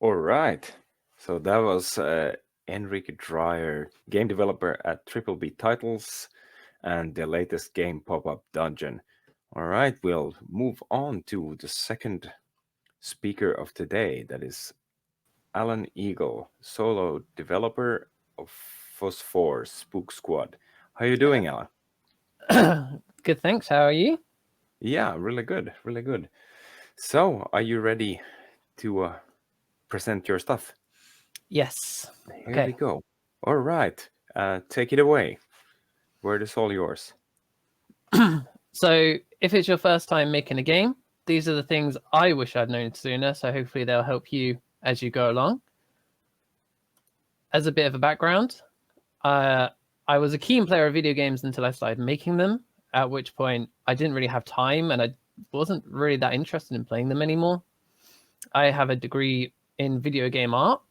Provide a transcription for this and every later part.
All right. So that was Enrique Dreyer, game developer at Triple B Titles, and the latest game Pop-Up Dungeon. All right, we'll move on to the second speaker of today. That is Alan Igle, solo developer of Fuzz Force, Spook Squad. How you doing, Alan? Good, thanks. How are you? Yeah, really good, really good. So, are you ready to present your stuff? Yes. Here we Okay. go. All right, take it away. Word is all yours. So, if it's your first time making a game, these are the things I wish I'd known sooner. So, hopefully, they'll help you as you go along. As a bit of a background, uh, I was a keen player of video games until I started making them, at which point I didn't really have time and I wasn't really that interested in playing them anymore. I have a degree in video game art,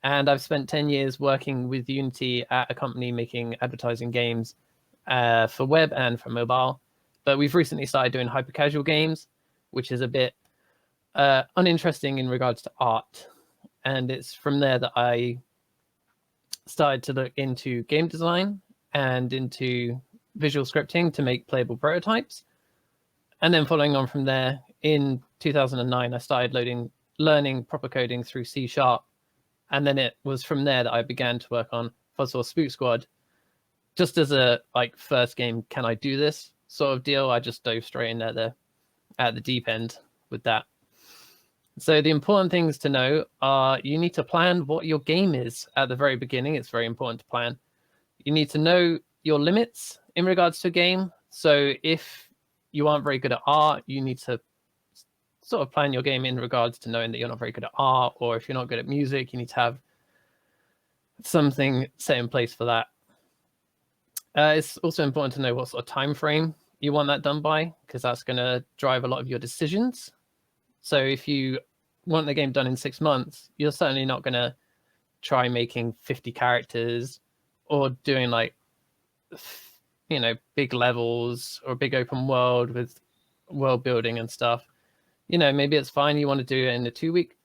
and I've spent 10 years working with Unity at a company making advertising games for web and for mobile. But we've recently started doing hyper casual games, which is a bit uninteresting in regards to art. And it's from there that I started to look into game design and into visual scripting to make playable prototypes. And then following on from there, in 2009, I started learning proper coding through C#. And then it was from there that I began to work on Fuzz Force Spook Squad. Just as a first game, can I do this sort of deal? I just dove straight in at the deep end with that. So the important things to know are you need to plan what your game is at the very beginning. It's very important to plan. You need to know your limits in regards to a game. So if you aren't very good at art, you need to sort of plan your game in regards to knowing that you're not very good at art, or if you're not good at music, you need to have something set in place for that. It's also important to know what sort of time frame you want that done by, because that's going to drive a lot of your decisions. So if you want the game done in 6 months, you're certainly not going to try making 50 characters or doing big levels or big open world with world building and stuff. Maybe it's fine. You want to do it in a 2-week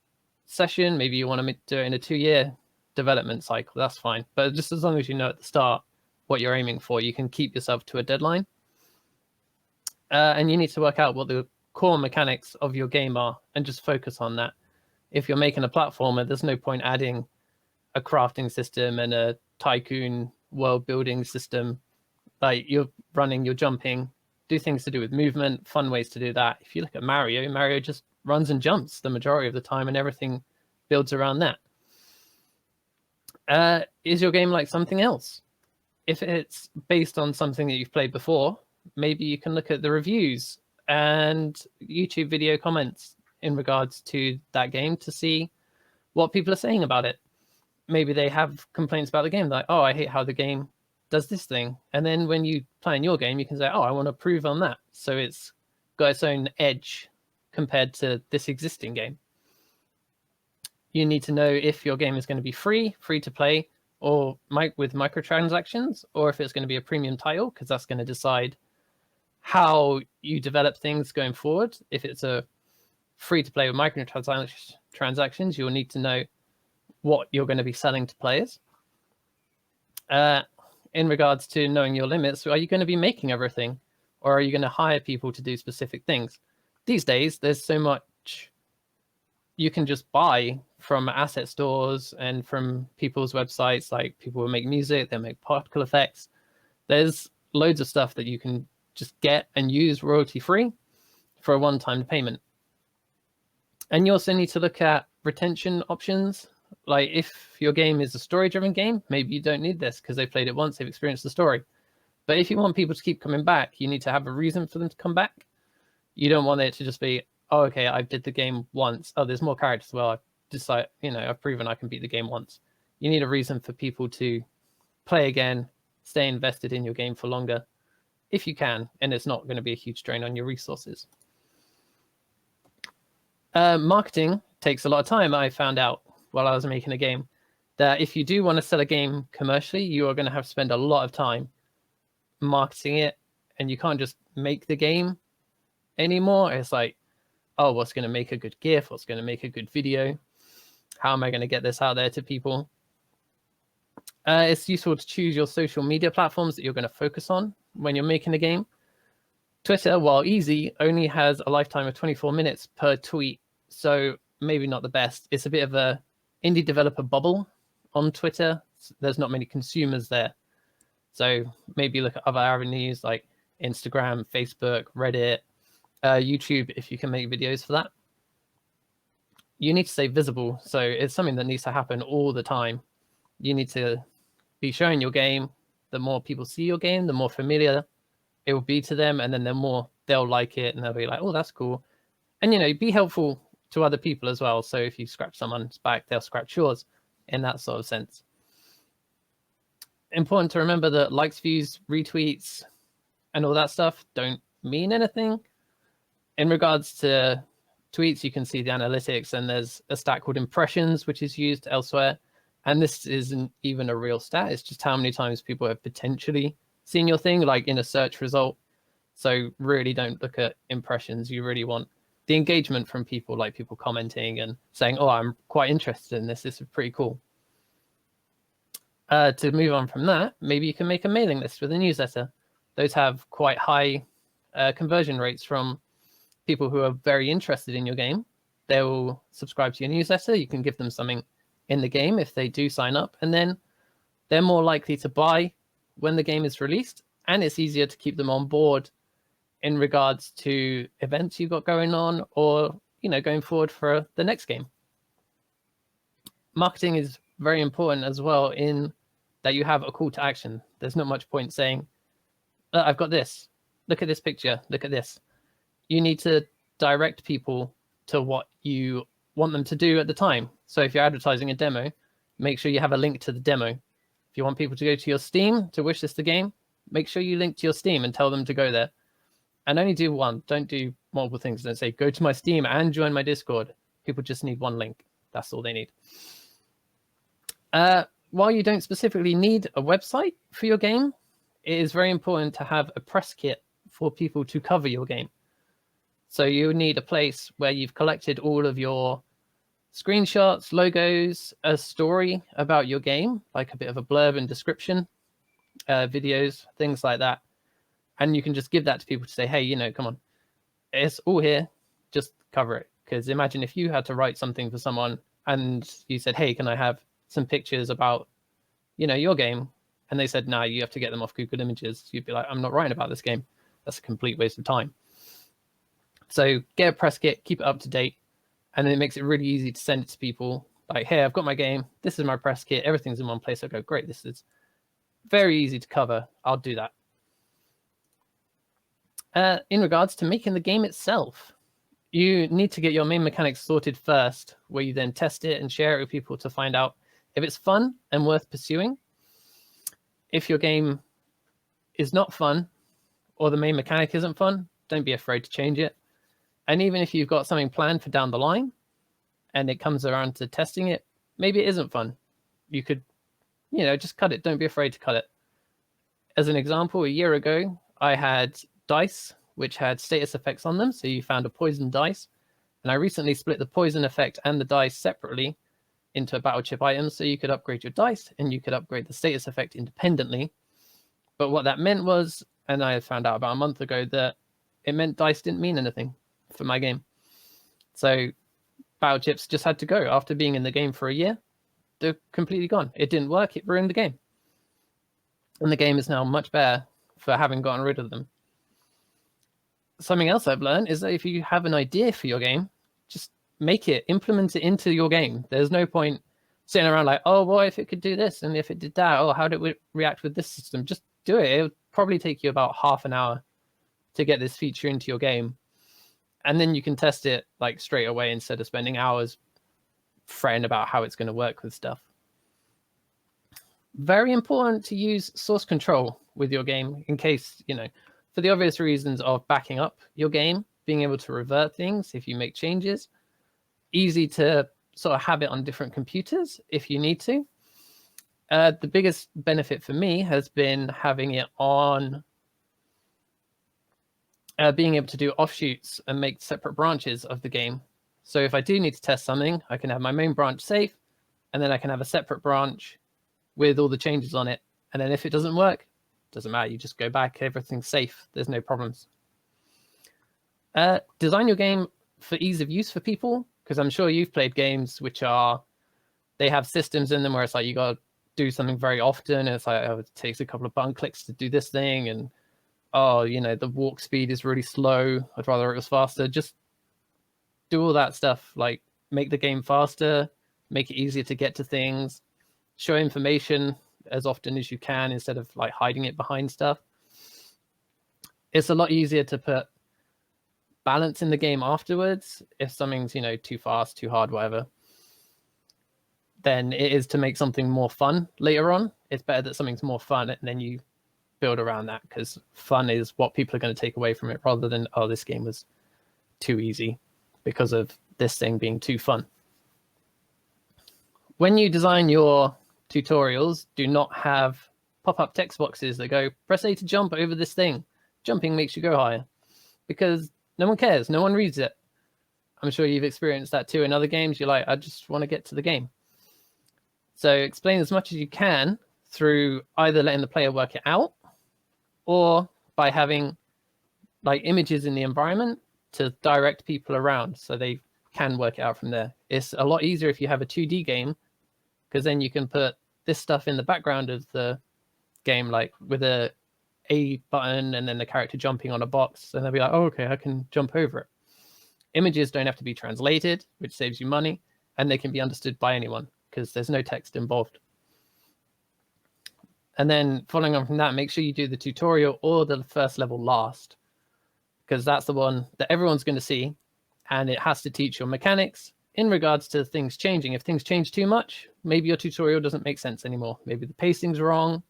session. Maybe you want to do it in a 2-year development cycle. That's fine. But just as long as you know at the start what you're aiming for, you can keep yourself to a deadline. And you need to work out what the core mechanics of your game are and just focus on that. If you're making a platformer, there's no point adding a crafting system and a tycoon world building system. Like, you're running, you're jumping, do things to do with movement, fun ways to do that. If you look at Mario just runs and jumps the majority of the time and everything builds around that. Is your game like something else? If it's based on something that you've played before, maybe you can look at the reviews and YouTube video comments in regards to that game to see what people are saying about it. Maybe they have complaints about the game, like, oh, I hate how the game does this thing. And then when you play in your game, you can say, oh, I want to improve on that. So it's got its own edge compared to this existing game. You need to know if your game is going to be free to play, or with microtransactions, or if it's going to be a premium title, because that's going to decide how you develop things going forward. If it's a free to play with microtransactions, you'll need to know what you're going to be selling to players. In regards to knowing your limits, are you going to be making everything, or are you going to hire people to do specific things? These days, there's so much you can just buy from asset stores and from people's websites. Like, people will make music, they'll make particle effects. There's loads of stuff that you can just get and use royalty free for a one-time payment. And you also need to look at retention options. Like, if your game is a story-driven game, maybe you don't need this because they played it once, they've experienced the story. But if you want people to keep coming back, you need to have a reason for them to come back. You don't want it to just be, oh, okay, I did the game once. Oh, there's more characters. Well, I've decided, I've proven I can beat the game once. You need a reason for people to play again, stay invested in your game for longer, if you can, and it's not going to be a huge drain on your resources. Marketing takes a lot of time. I found out while I was making a game that if you do want to sell a game commercially, you are going to have to spend a lot of time marketing it, and you can't just make the game anymore. It's like, oh, what's going to make a good GIF? What's going to make a good video? How am I going to get this out there to people? It's useful to choose your social media platforms that you're going to focus on when you're making a game. Twitter, while easy, only has a lifetime of 24 minutes per tweet, so maybe not the best. It's a bit of a indie developer bubble on Twitter. There's not many consumers there. So maybe look at other avenues like Instagram, Facebook, Reddit, YouTube, if you can make videos for that. You need to stay visible. So it's something that needs to happen all the time. You need to be showing your game. The more people see your game, the more familiar it will be to them, and then the more they'll like it, and they'll be like, oh, that's cool. And, you know, be helpful to other people as well. So if you scratch someone's back, they'll scratch yours in that sort of sense. Important to remember that likes, views, retweets, and all that stuff don't mean anything. In regards to tweets, you can see the analytics, and there's a stat called impressions, which is used elsewhere. And this isn't even a real stat. It's just how many times people have potentially seen your thing, like in a search result. So really don't look at impressions. You really want the engagement from people, like people commenting and saying, oh, I'm quite interested in this. This is pretty cool. To move on from that, maybe you can make a mailing list with a newsletter. Those have quite high conversion rates from people who are very interested in your game. They will subscribe to your newsletter. You can give them something in the game if they do sign up, and then they're more likely to buy when the game is released, and it's easier to keep them on board in regards to events you've got going on, or, you know, going forward for the next game. Marketing is very important as well, in that you have a call to action. There's not much point saying, I've got this, look at this picture, look at this. You need to direct people to what you want them to do at the time. So if you're advertising a demo, make sure you have a link to the demo. If you want people to go to your Steam to wishlist the game, make sure you link to your Steam and tell them to go there. And only do one. Don't do multiple things. Don't say, go to my Steam and join my Discord. People just need one link. That's all they need. While you don't specifically need a website for your game, it is very important to have a press kit for people to cover your game. So you need a place where you've collected all of your screenshots, logos, a story about your game, like a bit of a blurb and description, videos, things like that. And you can just give that to people to say, hey, you know, come on, it's all here, just cover it. Because imagine if you had to write something for someone and you said, hey, can I have some pictures about, you know, your game? And they said, no, you have to get them off Google Images. You'd be like, I'm not writing about this game. That's a complete waste of time. So get a press kit, keep it up to date, and then it makes it really easy to send it to people. Like, hey, I've got my game. This is my press kit. Everything's in one place. I go, great. This is very easy to cover. I'll do that. In regards to making the game itself, you need to get your main mechanics sorted first, where you then test it and share it with people to find out if it's fun and worth pursuing. If your game is not fun, or the main mechanic isn't fun, don't be afraid to change it. And even if you've got something planned for down the line and it comes around to testing it, maybe it isn't fun. You could, you know, just cut it. Don't be afraid to cut it. As an example, a year ago, I had dice which had status effects on them. So you found a poison dice. And I recently split the poison effect and the dice separately into a battle chip item, so you could upgrade your dice and you could upgrade the status effect independently. But what that meant was, and I found out about a month ago, that it meant dice didn't mean anything for my game. So battle chips just had to go. After being in the game for a year, they're completely gone. It didn't work. It ruined the game. And the game is now much better for having gotten rid of them. Something else I've learned is that if you have an idea for your game, just make it, implement it into your game. There's no point sitting around like, oh, boy, if it could do this and if it did that, oh, how did it react with this system? Just do it. It'll probably take you about half an hour to get this feature into your game. And then you can test it like straight away instead of spending hours fretting about how it's going to work with stuff. Very important to use source control with your game in case, you know, for the obvious reasons of backing up your game, being able to revert things if you make changes. Easy to sort of have it on different computers if you need to. The biggest benefit for me has been having it on being able to do offshoots and make separate branches of the game. So if I do need to test something, I can have my main branch safe, and then I can have a separate branch with all the changes on it. And then if it doesn't work, doesn't matter. You just go back, everything's safe. There's no problems. Design your game for ease of use for people, because I'm sure you've played games which they have systems in them where it's like you got to do something very often. And it's like, oh, it takes a couple of button clicks to do this thing. And, oh, the walk speed is really slow. I'd rather it was faster. Just do all that stuff. Like, make the game faster, make it easier to get to things, show information as often as you can instead of like hiding it behind stuff. It's a lot easier to put balance in the game afterwards if something's too fast, too hard, whatever, than it is to make something more fun later on. It's better that something's more fun and then you build around that, because fun is what people are going to take away from it, rather than, oh, this game was too easy because of this thing being too fun. When you design your tutorials, do not have pop-up text boxes that go, press A to jump over this thing. Jumping makes you go higher, because no one cares. No one reads it. I'm sure you've experienced that too in other games. You're like, I just want to get to the game. So explain as much as you can through either letting the player work it out, or by having like images in the environment to direct people around so they can work it out from there. It's a lot easier if you have a 2D game, because then you can put this stuff in the background of the game, like with a button and then the character jumping on a box, and they'll be like, oh, okay, I can jump over it. Images don't have to be translated, which saves you money, and they can be understood by anyone because there's no text involved. And then following on from that, make sure you do the tutorial or the first level last, because that's the one that everyone's going to see, and it has to teach your mechanics in regards to things changing. If things change too much, maybe your tutorial doesn't make sense anymore. Maybe the pacing's wrong.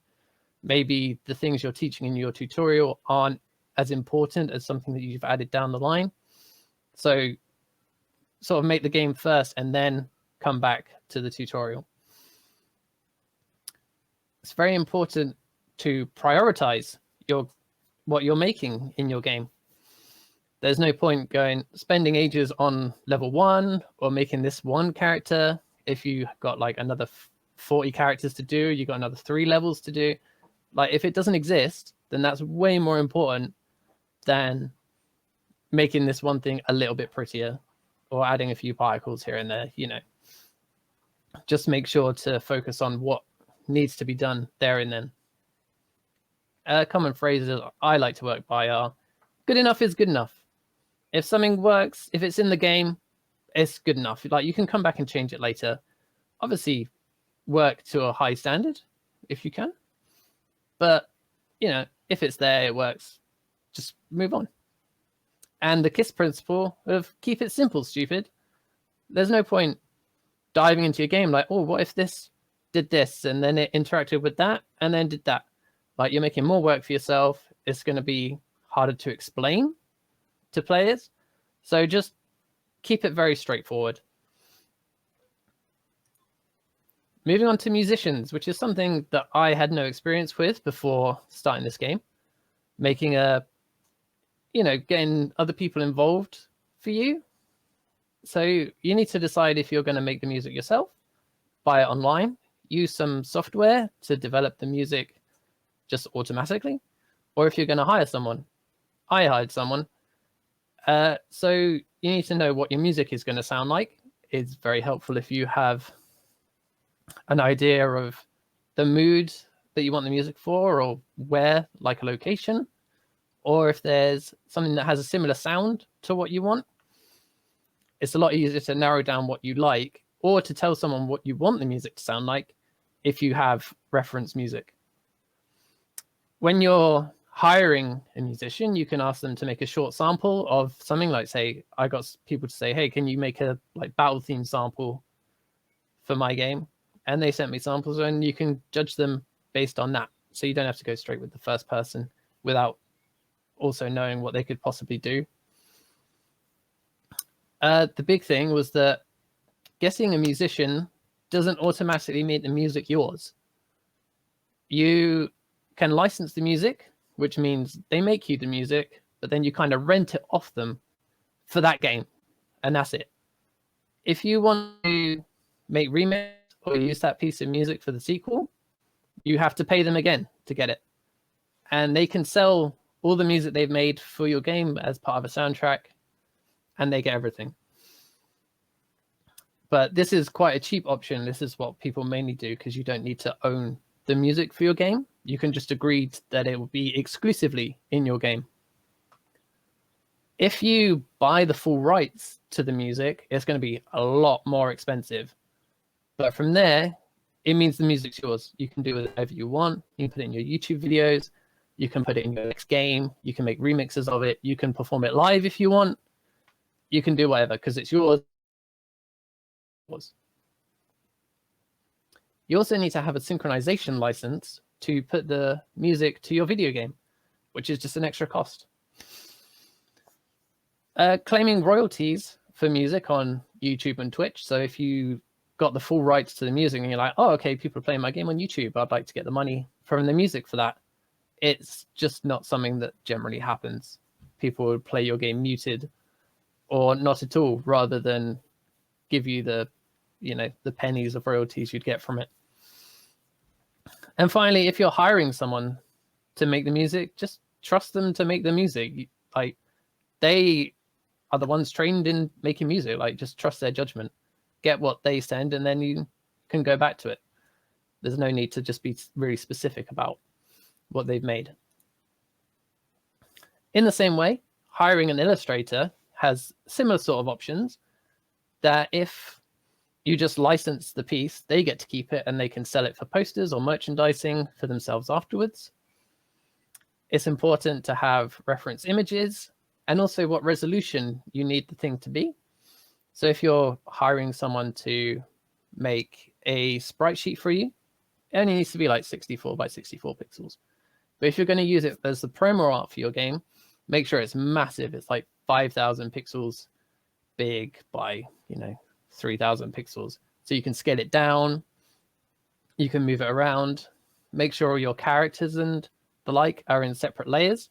Maybe the things you're teaching in your tutorial aren't as important as something that you've added down the line. So sort of make the game first and then come back to the tutorial. It's very important to prioritize what you're making in your game. There's no point spending ages on level 1 or making this one character if you got like another 40 characters to do, you got another 3 levels to do. Like, if it doesn't exist, then that's way more important than making this one thing a little bit prettier or adding a few particles here and there. Just make sure to focus on what needs to be done there and then. Common phrases I like to work by are, good enough is good enough. If something works, if it's in the game, it's good enough. Like, you can come back and change it later. Obviously, work to a high standard if you can. But, if it's there, it works, just move on. And the KISS principle of keep it simple, stupid. There's no point diving into your game like, oh, what if this did this and then it interacted with that and then did that? Like, you're making more work for yourself. It's going to be harder to explain to players. So just keep it very straightforward. Moving on to musicians, which is something that I had no experience with before starting this game. Making getting other people involved for you. So you need to decide if you're going to make the music yourself, buy it online, use some software to develop the music just automatically, or if you're going to hire someone. I hired someone. So you need to know what your music is going to sound like. It's very helpful if you have an idea of the mood that you want the music for, or where, like a location, or if there's something that has a similar sound to what you want. It's a lot easier to narrow down what you like, or to tell someone what you want the music to sound like if you have reference music. When you're hiring a musician, you can ask them to make a short sample of something. Like, say, I got people to say, hey, can you make a battle theme sample for my game? And they sent me samples, and you can judge them based on that. So you don't have to go straight with the first person without also knowing what they could possibly do. The big thing was that getting a musician doesn't automatically make the music yours. You can license the music, which means they make you the music, but then you kind of rent it off them for that game, and that's it. if you want to make remix or use that piece of music for the sequel, you have to pay them again to get it. And they can sell all the music they've made for your game as part of a soundtrack, and they get everything. But this is quite a cheap option. This is what people mainly do because you don't need to own the music for your game. You can just agree that it will be exclusively in your game. If you buy the full rights to the music, it's going to be a lot more expensive. But from there, it means the music's yours. You can do whatever you want. You can put it in your YouTube videos. You can put it in your next game. You can make remixes of it. You can perform it live if you want. You can do whatever because it's yours. You also need to have a synchronization license to put the music to your video game, which is just an extra cost. Claiming royalties for music on YouTube and Twitch. So if you got the full rights to the music and you're like, oh, okay, people are playing my game on YouTube, I'd like to get the money from the music for that. It's just not something that generally happens. People would play your game muted or not at all, rather than give you the pennies of royalties you'd get from it. And finally, if you're hiring someone to make the music, just trust them to make the music. Like, they are the ones trained in making music. Like, just trust their judgment. Get what they send, and then you can go back to it. There's no need to just be really specific about what they've made. In the same way, hiring an illustrator has similar sort of options, that if you just license the piece, they get to keep it and they can sell it for posters or merchandising for themselves afterwards. It's important to have reference images and also what resolution you need the thing to be. So if you're hiring someone to make a sprite sheet for you, it only needs to be like 64 by 64 pixels. But if you're going to use it as the promo art for your game, make sure it's massive. It's like 5,000 pixels big by, 3,000 pixels. So you can scale it down. You can move it around. Make sure your characters and the like are in separate layers.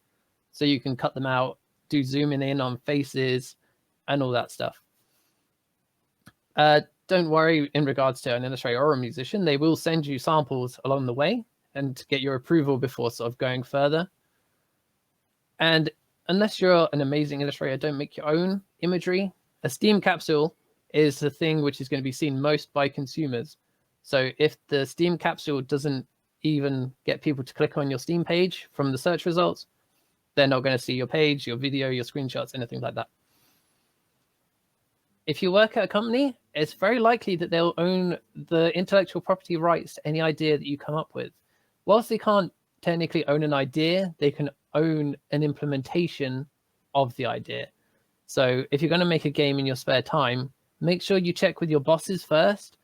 So you can cut them out, do zooming in on faces and all that stuff. Don't worry in regards to an illustrator or a musician. They will send you samples along the way and get your approval before sort of going further. And unless you're an amazing illustrator, don't make your own imagery. A Steam capsule is the thing which is going to be seen most by consumers. So if the Steam capsule doesn't even get people to click on your Steam page from the search results, they're not going to see your page, your video, your screenshots, anything like that. If you work at a company, it's very likely that they'll own the intellectual property rights to any idea that you come up with. Whilst they can't technically own an idea, they can own an implementation of the idea. So if you're going to make a game in your spare time, make sure you check with your bosses first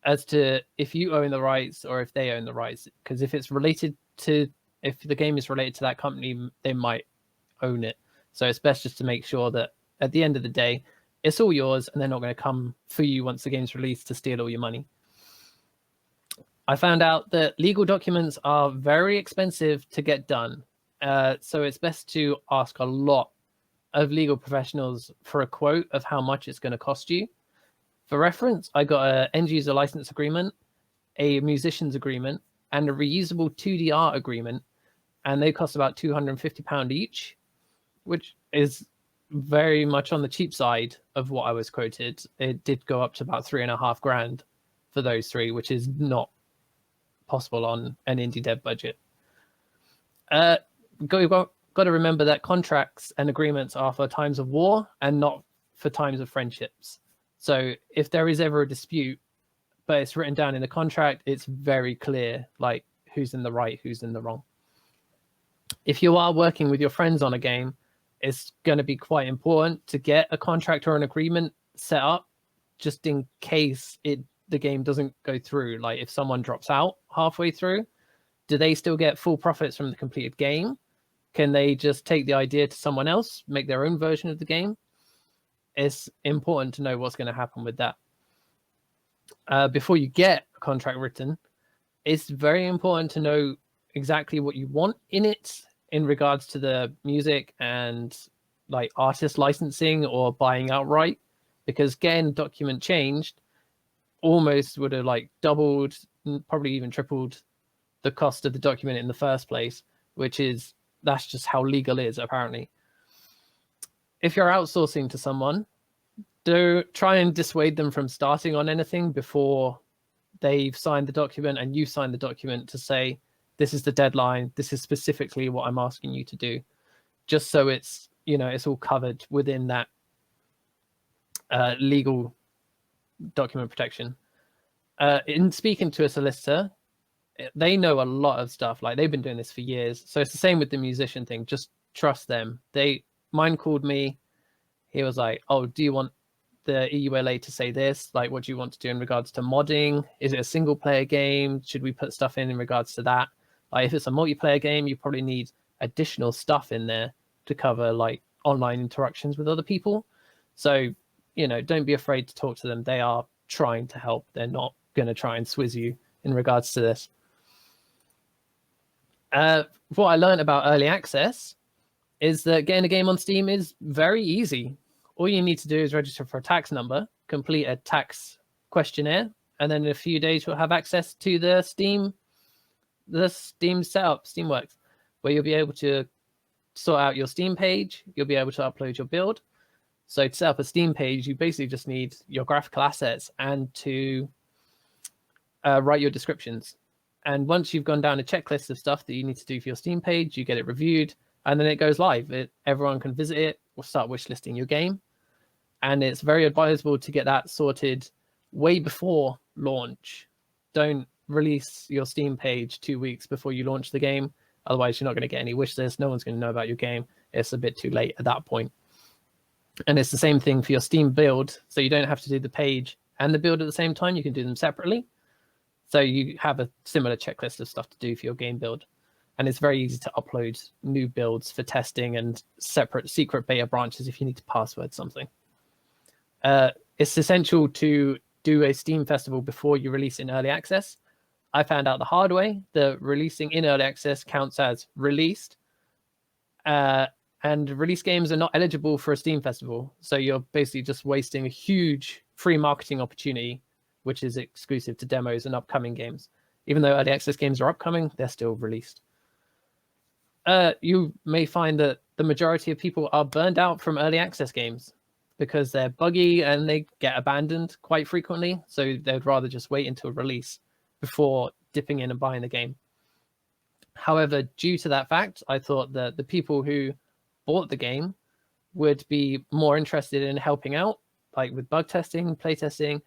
as to if you own the rights or if they own the rights. Because if the game is related to that company, they might own it. So it's best just to make sure that at the end of the day, it's all yours and they're not going to come for you once the game's released to steal all your money. I found out that legal documents are very expensive to get done. So it's best to ask a lot of legal professionals for a quote of how much it's going to cost you. For reference, I got an end user license agreement, a musician's agreement, and a reusable 2D art agreement. And they cost about £250 each, which is very much on the cheap side of what I was quoted. It did go up to about $3,500 for those three, which is not possible on an indie dev budget. Got to remember that contracts and agreements are for times of war and not for times of friendships. So if there is ever a dispute, but it's written down in the contract, it's very clear, like who's in the right, who's in the wrong. If you are working with your friends on a game, it's going to be quite important to get a contract or an agreement set up just in case the game doesn't go through. Like if someone drops out halfway through, do they still get full profits from the completed game? Can they just take the idea to someone else, make their own version of the game? It's important to know what's going to happen with that. Before you get a contract written, it's very important to know exactly what you want in it in regards to the music and like artist licensing or buying outright. because getting the document changed almost would have like doubled, probably even tripled the cost of the document in the first place, that's just how legal is apparently. If you're outsourcing to someone, do try and dissuade them from starting on anything before they've signed the document and you signed the document to say, this is the deadline, this is specifically what I'm asking you to do, just so it's, it's all covered within that legal document protection. In speaking to a solicitor, they know a lot of stuff. Like, they've been doing this for years. So it's the same with the musician thing. Just trust them. Mine called me. He was like, oh, do you want the EULA to say this? Like, what do you want to do in regards to modding? Is it a single player game? Should we put stuff in regards to that? Like, if it's a multiplayer game, you probably need additional stuff in there to cover like online interactions with other people. So, don't be afraid to talk to them. They are trying to help. They're not going to try and swizz you in regards to this. What I learned about early access is that getting a game on Steam is very easy. All you need to do is register for a tax number, complete a tax questionnaire, and then in a few days you'll have access to the Steam setup, Steamworks, where you'll be able to sort out your Steam page. You'll be able to upload your build. So to set up a Steam page, you basically just need your graphical assets and to write your descriptions. And once you've gone down a checklist of stuff that you need to do for your Steam page, you get it reviewed, and then it goes live. Everyone can visit it or start wishlisting your game. And it's very advisable to get that sorted way before launch. Don't release your Steam page 2 weeks before you launch the game. Otherwise, you're not going to get any wish lists. No one's going to know about your game. It's a bit too late at that point. And it's the same thing for your Steam build. So you don't have to do the page and the build at the same time. You can do them separately. So you have a similar checklist of stuff to do for your game build. And it's very easy to upload new builds for testing and separate secret beta branches if you need to password something. It's essential to do a Steam festival before you release in early access. I found out the hard way that releasing in early access counts as released. And release games are not eligible for a Steam festival. So you're basically just wasting a huge free marketing opportunity, which is exclusive to demos and upcoming games. Even though early access games are upcoming, they're still released. You may find that the majority of people are burned out from early access games because they're buggy and they get abandoned quite frequently. So they'd rather just wait until release before dipping in and buying the game. However, due to that fact, I thought that the people who bought the game would be more interested in helping out, like with bug testing, play testing,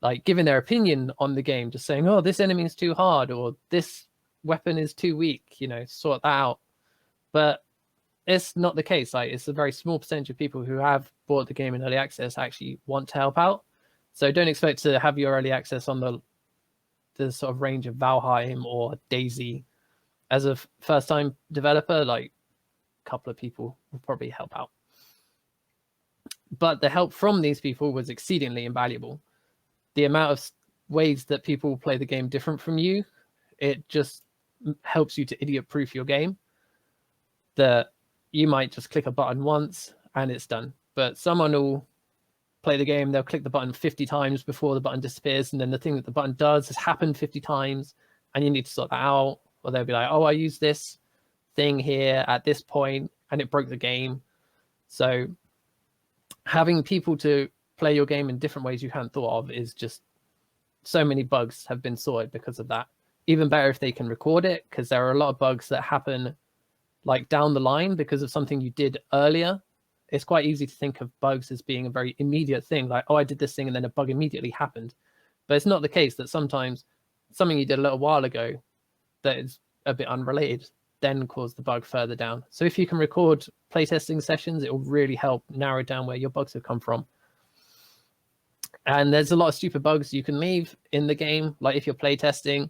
like giving their opinion on the game, just saying, oh, this enemy is too hard or this weapon is too weak, sort that out. But it's not the case. Like, it's a very small percentage of people who have bought the game in early access actually want to help out. So don't expect to have your early access on the sort of range of Valheim or Daisy. As a first-time developer, like, a couple of people will probably help out. But the help from these people was exceedingly invaluable. The amount of ways that people play the game different from you, it just helps you to idiot-proof your game. That you might just click a button once and it's done. But someone will play the game, they'll click the button 50 times before the button disappears, and then the thing that the button does has happened 50 times, and you need to sort that out. Or they'll be like, oh, I used this thing here at this point, and it broke the game. So having people to play your game in different ways you hadn't thought of is just, so many bugs have been sorted because of that. Even better if they can record it, because there are a lot of bugs that happen like down the line because of something you did earlier. It's quite easy to think of bugs as being a very immediate thing, like, oh, I did this thing and then a bug immediately happened. But it's not the case. That sometimes something you did a little while ago that is a bit unrelated then caused the bug further down. So if you can record playtesting sessions, it will really help narrow down where your bugs have come from. And there's a lot of stupid bugs you can leave in the game. Like, if you're playtesting,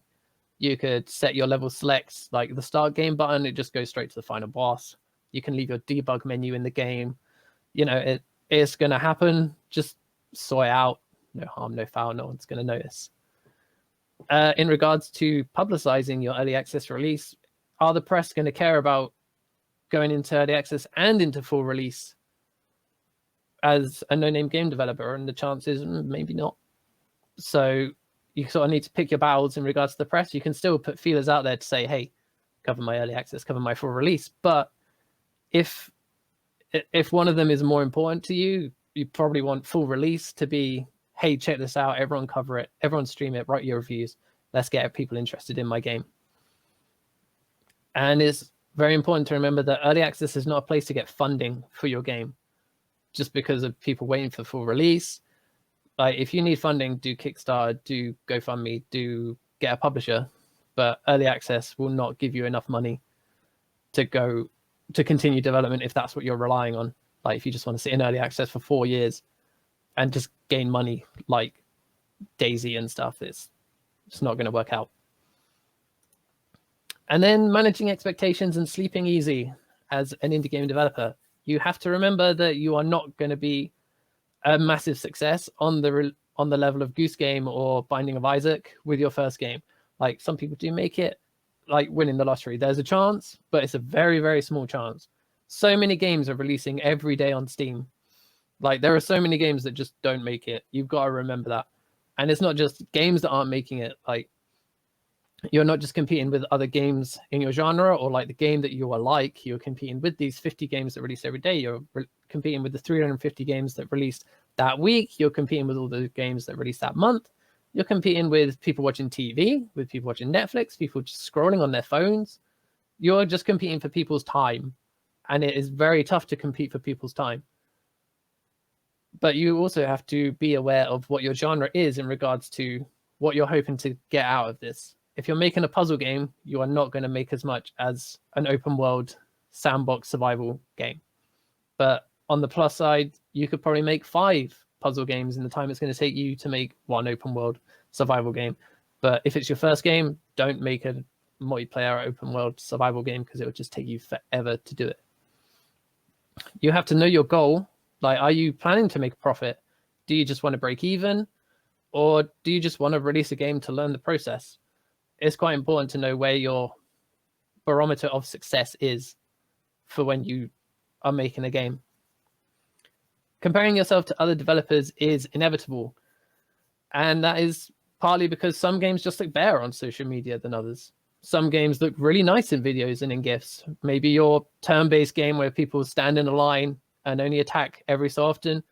you could set your level selects, like the start game button, it just goes straight to the final boss. You can leave your debug menu in the game. It's going to happen. Just sort it out. No harm, no foul. No one's going to notice. In regards to publicizing your early access release, are the press going to care about going into early access and into full release as a no-name game developer, and the chances maybe not. So you sort of need to pick your battles in regards to the press. You can still put feelers out there to say, hey, cover my early access, cover my full release. But if one of them is more important to you, you probably want full release to be, hey, check this out, everyone cover it, everyone stream it, write your reviews, let's get people interested in my game. And it's very important to remember that early access is not a place to get funding for your game just because of people waiting for full release. Like, if you need funding, do Kickstarter, do GoFundMe, do get a publisher, but early access will not give you enough money to continue development if that's what you're relying on. Like, if you just want to sit in early access for 4 years and just gain money like Daisy and stuff, it's not going to work out. And then managing expectations and sleeping easy as an indie game developer. You have to remember that you are not going to be a massive success on the level of Goose Game or Binding of Isaac with your first game. Like, some people do make it, like winning the lottery. There's a chance, but it's a very, very small chance. So many games are releasing every day on Steam. Like, there are so many games that just don't make it. You've got to remember that. And it's not just games that aren't making it. Like, you're not just competing with other games in your genre or like the game that you are like. You're competing with these 50 games that release every day. You're competing with the 350 games that released that week. You're competing with all the games that released that month. You're competing with people watching TV, with people watching Netflix, people just scrolling on their phones. You're just competing for people's time. And it is very tough to compete for people's time. But you also have to be aware of what your genre is in regards to what you're hoping to get out of this. If you're making a puzzle game, you are not going to make as much as an open world sandbox survival game. But on the plus side, you could probably make 5 puzzle games in the time it's going to take you to make 1 open world survival game. But if it's your first game, don't make a multiplayer open world survival game because it will just take you forever to do it. You have to know your goal. Like, are you planning to make a profit? Do you just want to break even? Or do you just want to release a game to learn the process? It's quite important to know where your barometer of success is for when you are making a game. Comparing yourself to other developers is inevitable. And that is partly because some games just look better on social media than others. Some games look really nice in videos and in GIFs. Maybe your turn-based game where people stand in a line and only attack every so often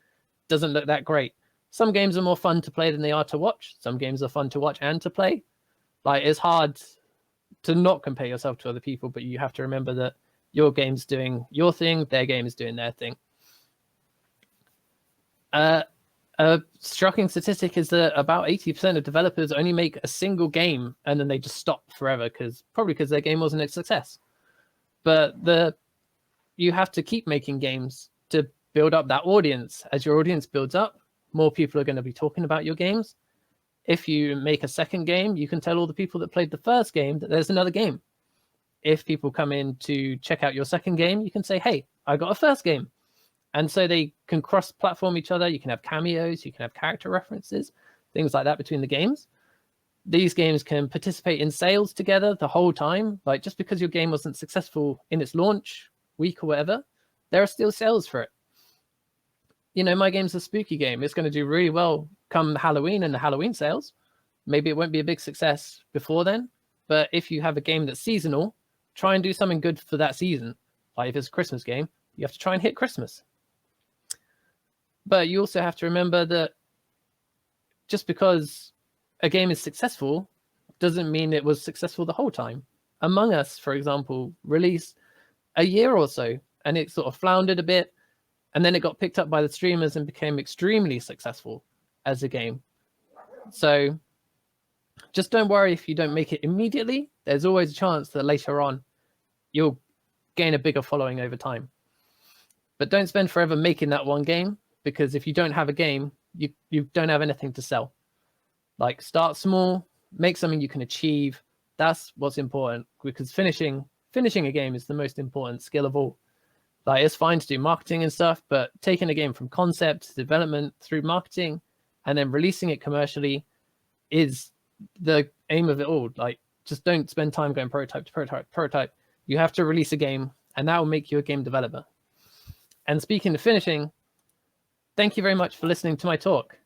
doesn't look that great. Some games are more fun to play than they are to watch. Some games are fun to watch and to play. Like, it's hard to not compare yourself to other people, but you have to remember that your game's doing your thing, their game is doing their thing. A shocking statistic is that about 80% of developers only make a single game and then they just stop forever, probably because their game wasn't a success. But you have to keep making games to build up that audience. As your audience builds up, more people are going to be talking about your games. If you make a second game, you can tell all the people that played the first game that there's another game. If people come in to check out your second game, you can say, hey, I got a first game. And so they can cross-platform each other. You can have cameos, you can have character references, things like that between the games. These games can participate in sales together the whole time. Like, just because your game wasn't successful in its launch week or whatever, there are still sales for it. You know, my game's a spooky game. It's going to do really well come Halloween and the Halloween sales. Maybe it won't be a big success before then, but if you have a game that's seasonal, try and do something good for that season. Like, if it's a Christmas game, you have to try and hit Christmas. But you also have to remember that just because a game is successful doesn't mean it was successful the whole time. Among Us, for example, released a year or so, and it sort of floundered a bit, and then it got picked up by the streamers and became extremely successful as a game. So just don't worry if you don't make it immediately. There's always a chance that later on you'll gain a bigger following over time. But don't spend forever making that one game, because if you don't have a game, you don't have anything to sell. Like, start small, make something you can achieve. That's what's important, because finishing a game is the most important skill of all. Like, it's fine to do marketing and stuff, but taking a game from concept to development through marketing and then releasing it commercially is the aim of it all. Like, just don't spend time going prototype to prototype to prototype. You have to release a game, and that will make you a game developer. And speaking of finishing, Thank you very much for listening to my talk.